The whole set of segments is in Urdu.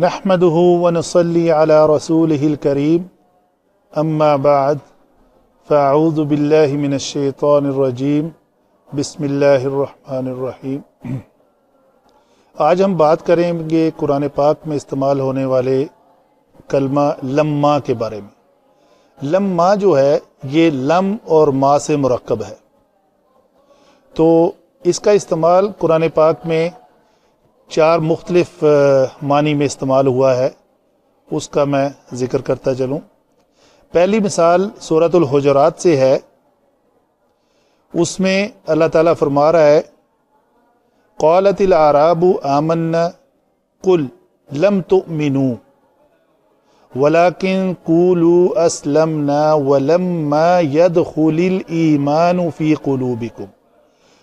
نحمده ونصلي على رسوله الكريم اما بعد فاعوذ بالله من الشیطان الرجیم بسم اللہ الرحمن الرحیم۔ آج ہم بات کریں گے قرآن پاک میں استعمال ہونے والے کلمہ لما کے بارے میں۔ لما جو ہے یہ لم اور ما سے مرکب ہے، تو اس کا استعمال قرآن پاک میں 4 مختلف معنی میں استعمال ہوا ہے، اس کا میں ذکر کرتا چلوں۔ پہلی مثال سورۃ الحجرات سے ہے، اس میں اللہ تعالیٰ فرما رہا ہے قالت الاعراب آمنا قل لم تؤمنوا ولكن قولوا اسلمنا ولما يدخل الايمان في قلوبكم۔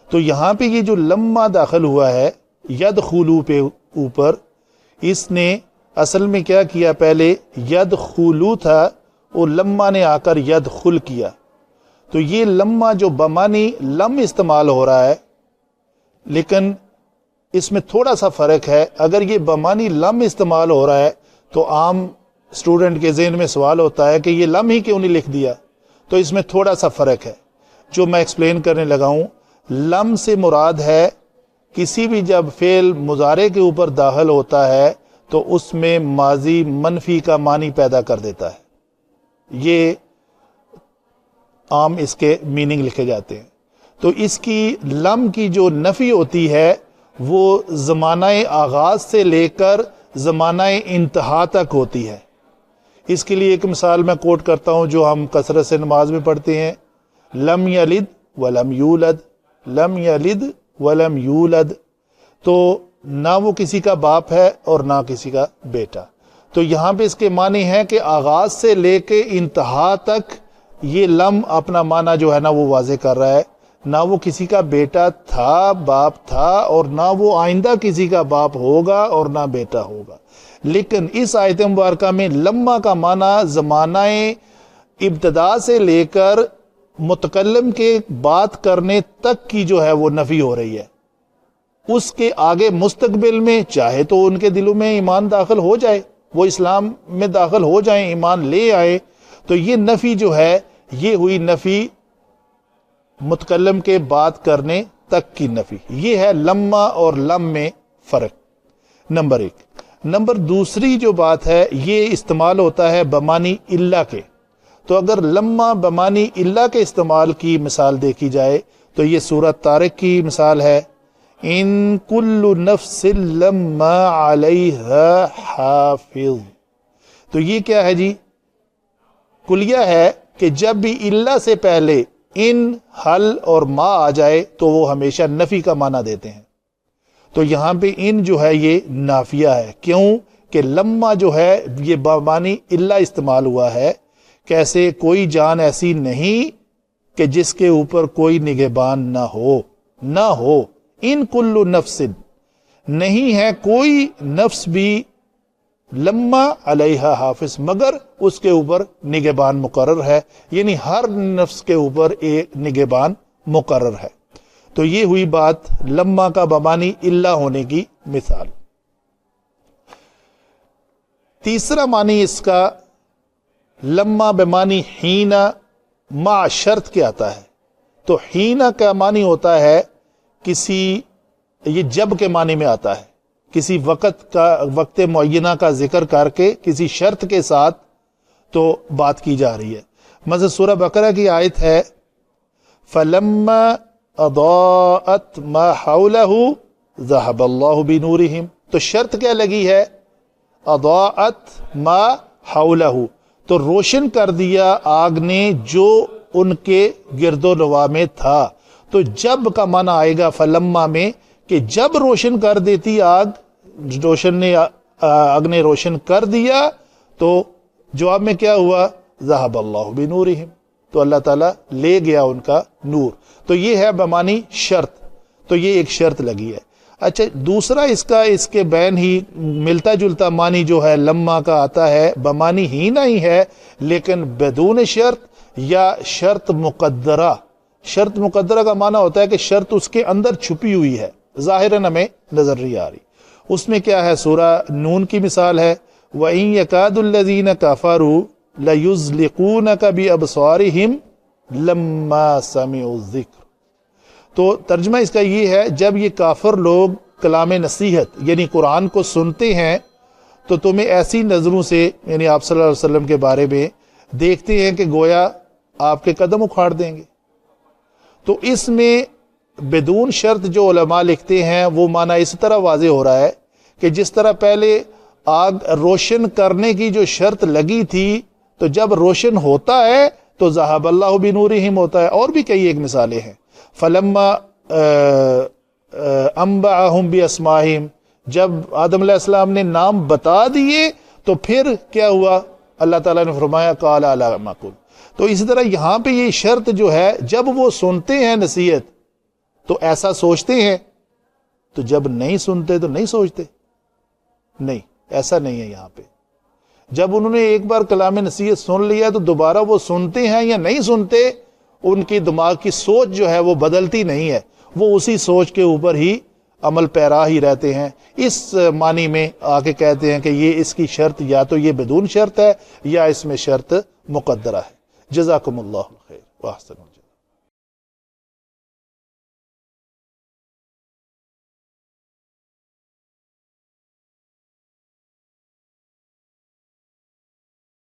تو یہاں پہ یہ جو لما داخل ہوا ہے یدخلو پہ اوپر، اس نے اصل میں کیا کیا، پہلے یدخلو تھا اور لما نے آ کر یدخل کیا، تو یہ لما جو بمانی لم استعمال ہو رہا ہے، لیکن اس میں تھوڑا سا فرق ہے۔ اگر یہ بمانی لم استعمال ہو رہا ہے تو عام اسٹوڈنٹ کے ذہن میں سوال ہوتا ہے کہ یہ لم ہی کیوں نہیں لکھ دیا، تو اس میں تھوڑا سا فرق ہے جو میں ایکسپلین کرنے لگا ہوں۔ لم سے مراد ہے کسی بھی جب فعل مضارع کے اوپر داخل ہوتا ہے تو اس میں ماضی منفی کا معنی پیدا کر دیتا ہے، یہ عام اس کے میننگ لکھے جاتے ہیں۔ تو اس کی لم کی جو نفی ہوتی ہے وہ زمانہ آغاز سے لے کر زمانہ انتہا تک ہوتی ہے۔ اس کے لیے ایک مثال میں کوٹ کرتا ہوں جو ہم کثرت سے نماز میں پڑھتے ہیں، لم یلد ولم یولد، لم یلد ولم یولد، تو نہ وہ کسی کا باپ ہے اور نہ کسی کا بیٹا۔ تو یہاں پہ اس کے معنی ہے کہ آغاز سے لے کے انتہا تک یہ لم اپنا معنی جو ہے نا وہ واضح کر رہا ہے، نہ وہ کسی کا بیٹا تھا، باپ تھا، اور نہ وہ آئندہ کسی کا باپ ہوگا اور نہ بیٹا ہوگا۔ لیکن اس آیت مبارکہ میں لما کا معنی زمانہ ابتدا سے لے کر متکلم کے بات کرنے تک کی جو ہے وہ نفی ہو رہی ہے۔ اس کے آگے مستقبل میں چاہے تو ان کے دلوں میں ایمان داخل ہو جائے، وہ اسلام میں داخل ہو جائیں، ایمان لے آئے، تو یہ نفی جو ہے یہ ہوئی نفی متکلم کے بات کرنے تک کی نفی۔ یہ ہے لما اور لم میں فرق، نمبر 1۔ نمبر دوسری جو بات ہے یہ استعمال ہوتا ہے بمانی اللہ کے، تو اگر لما بمانی اللہ کے استعمال کی مثال دیکھی جائے تو یہ سورۃ طارق کی مثال ہے، ان کل نفس لما علیہا حافظ۔ تو یہ کیا ہے جی؟ کلیہ ہے کہ جب بھی اللہ سے پہلے ان، حل اور ما آ جائے تو وہ ہمیشہ نفی کا معنی دیتے ہیں۔ تو یہاں پہ ان جو ہے یہ نافیہ ہے، کیوں کہ لما جو ہے یہ بمانی اللہ استعمال ہوا ہے۔ کیسے؟ کوئی جان ایسی نہیں کہ جس کے اوپر کوئی نگہبان نہ ہو، ان کل نفس، نہیں ہے کوئی نفس بھی لما علیہا حافظ مگر اس کے اوپر نگہبان مقرر ہے، یعنی ہر نفس کے اوپر ایک نگہبان مقرر ہے۔ تو یہ ہوئی بات لما کا بمانی اللہ ہونے کی مثال۔ تیسرا معنی اس کا لما بمانی حین مع شرط کے آتا ہے۔ تو حین کا معنی ہوتا ہے کسی، یہ جب کے معنی میں آتا ہے، کسی وقت معینہ کا ذکر کر کے کسی شرط کے ساتھ تو بات کی جا رہی ہے۔ مثلا سورہ بقرہ کی آیت ہے فَلَمَّا أَضَاءَتْ مَا حَوْلَهُ ذَهَبَ اللَّهُ بِنُورِهِمْ۔ تو شرط کیا لگی ہے؟ اضاءت ما حَوْلَهُ، تو روشن کر دیا آگ نے جو ان کے گرد و نواح میں تھا۔ تو جب کا معنی آئے گا فلما میں کہ جب روشن کر دیتی آگ، آگ نے روشن کر دیا تو جواب میں کیا ہوا؟ ذہب اللہ بنورہم، تو اللہ تعالیٰ لے گیا ان کا نور۔ تو یہ ہے بمانی شرط، تو یہ ایک شرط لگی ہے۔ اچھا، دوسرا اس کے بین ہی ملتا جلتا معنی جو ہے لما کا آتا ہے بمانی ہی نہیں ہے لیکن بدون شرط یا شرط مقدرہ۔ شرط مقدرہ کا معنی ہوتا ہے کہ شرط اس کے اندر چھپی ہوئی ہے، ظاہراً ہمیں نظر نہیں آ رہی، اس میں کیا ہے؟ سورہ نون کی مثال ہے، وَإِن يَكَادُ الَّذِينَ كَفَرُوا لَيُزْلِقُونَكَ بِأَبْصَارِهِمْ لَمَّا سَمِعُوا الذِّكْرَ۔ تو ترجمہ اس کا یہ ہے، جب یہ کافر لوگ کلام نصیحت یعنی قرآن کو سنتے ہیں تو تمہیں ایسی نظروں سے، یعنی آپ صلی اللہ علیہ وسلم کے بارے میں دیکھتے ہیں کہ گویا آپ کے قدم اکھاڑ دیں گے۔ تو اس میں بدون شرط جو علماء لکھتے ہیں وہ معنی اس طرح واضح ہو رہا ہے کہ جس طرح پہلے آگ روشن کرنے کی جو شرط لگی تھی، تو جب روشن ہوتا ہے تو ذہب اللہ بنورہم ہوتا ہے۔ اور بھی کئی ایک مثالیں ہیں، فلما انبأہم باسمائہم، جب آدم علیہ السلام نے نام بتا دیے تو پھر کیا ہوا؟ اللہ تعالیٰ نے فرمایا قال اعلی ما قلت۔ تو اسی طرح یہاں پہ یہ شرط جو ہے، جب وہ سنتے ہیں نصیحت تو ایسا سوچتے ہیں، تو جب نہیں سنتے تو نہیں سوچتے، نہیں، ایسا نہیں ہے یہاں پہ۔ جب انہوں نے ایک بار کلام نصیحت سن لیا تو دوبارہ وہ سنتے ہیں یا نہیں سنتے، ان کی دماغ کی سوچ جو ہے وہ بدلتی نہیں ہے، وہ اسی سوچ کے اوپر ہی عمل پیرا ہی رہتے ہیں۔ اس معنی میں آ کے کہتے ہیں کہ یہ اس کی شرط یا تو یہ بدون شرط ہے یا اس میں شرط مقدرہ ہے۔ جزاکم اللہ خیر واحسن۔